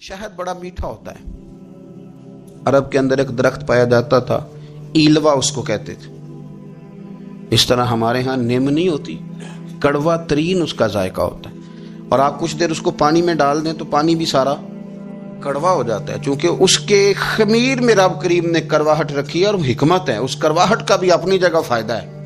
شہد بڑا میٹھا ہوتا ہے. عرب کے اندر ایک درخت پایا جاتا تھا، ایلوا اس کو کہتے تھے. اس طرح ہمارے ہاں نیم نہیں ہوتی، کڑوا ترین اس کا ذائقہ ہوتا ہے، اور آپ کچھ دیر اس کو پانی میں ڈال دیں تو پانی بھی سارا کڑوا ہو جاتا ہے، چونکہ اس کے خمیر میں رب کریم نے کرواہٹ رکھی ہے اور حکمت ہے. اس کرواہٹ کا بھی اپنی جگہ فائدہ ہے.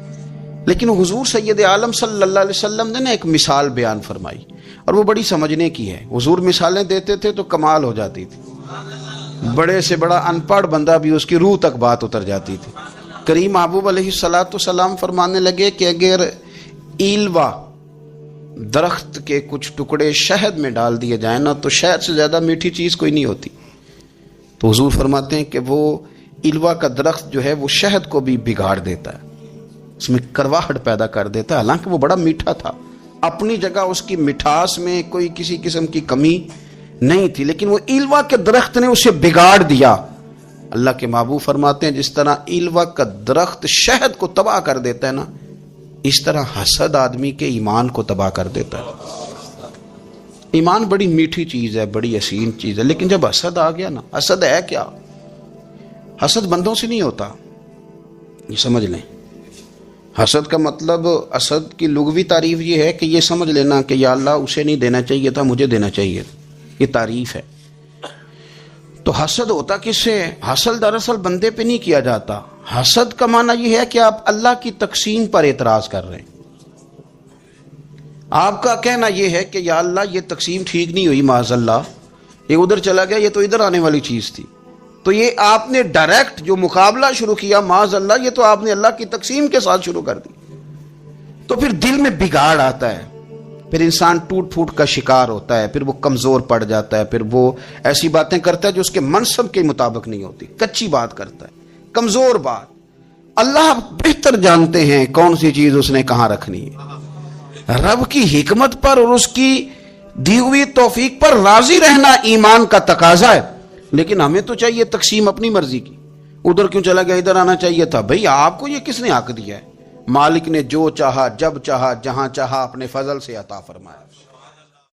لیکن حضور سید عالم صلی اللہ علیہ وسلم نے ایک مثال بیان فرمائی، اور وہ بڑی سمجھنے کی ہے. حضور مثالیں دیتے تھے تو کمال ہو جاتی تھی، بڑے سے بڑا ان پڑھ بندہ بھی اس کی روح تک بات اتر جاتی تھی. کریم محبوب علیہ السلام فرمانے لگے کہ اگر ایلوا درخت کے کچھ ٹکڑے شہد میں ڈال دیے جائیں نا تو شہد سے زیادہ میٹھی چیز کوئی نہیں ہوتی. تو حضور فرماتے ہیں کہ وہ ایلوا کا درخت جو ہے وہ شہد کو بھی بگاڑ دیتا ہے، اس میں کرواہٹ پیدا کر دیتا ہے. حالانکہ وہ بڑا میٹھا تھا، اپنی جگہ اس کی مٹھاس میں کوئی کسی قسم کی کمی نہیں تھی، لیکن وہ ایلوا کے درخت نے اسے بگاڑ دیا. اللہ کے محبوب فرماتے ہیں جس طرح ایلوا کا درخت شہد کو تباہ کر دیتا ہے نا، اس طرح حسد آدمی کے ایمان کو تباہ کر دیتا ہے. ایمان بڑی میٹھی چیز ہے، بڑی حسین چیز ہے، لیکن جب حسد آ گیا نا، حسد ہے کیا؟ حسد بندوں سے نہیں ہوتا، یہ سمجھ لیں. حسد کا مطلب، حسد کی لغوی تعریف یہ ہے کہ یہ سمجھ لینا کہ یا اللہ اسے نہیں دینا چاہیے تھا، مجھے دینا چاہیے، یہ تعریف ہے. تو حسد ہوتا کس سے؟ حسد دراصل بندے پہ نہیں کیا جاتا. حسد کا معنی یہ ہے کہ آپ اللہ کی تقسیم پر اعتراض کر رہے ہیں. آپ کا کہنا یہ ہے کہ یا اللہ یہ تقسیم ٹھیک نہیں ہوئی، معاذ اللہ یہ ادھر چلا گیا، یہ تو ادھر آنے والی چیز تھی. تو یہ آپ نے ڈائریکٹ جو مقابلہ شروع کیا، معاذ اللہ یہ تو آپ نے اللہ کی تقسیم کے ساتھ شروع کر دی. تو پھر دل میں بگاڑ آتا ہے، پھر انسان ٹوٹ پھوٹ کا شکار ہوتا ہے، پھر وہ کمزور پڑ جاتا ہے، پھر وہ ایسی باتیں کرتا ہے جو اس کے منصب کے مطابق نہیں ہوتی، کچی بات کرتا ہے، کمزور بات. اللہ بہتر جانتے ہیں کون سی چیز اس نے کہاں رکھنی ہے. رب کی حکمت پر اور اس کی دی ہوئی توفیق پر راضی رہنا ایمان کا تقاضا ہے. لیکن ہمیں تو چاہیے تقسیم اپنی مرضی کی، ادھر کیوں چلا گیا، ادھر آنا چاہیے تھا. بھئی آپ کو یہ کس نے حق دیا ہے؟ مالک نے جو چاہا، جب چاہا، جہاں چاہا اپنے فضل سے عطا فرمایا.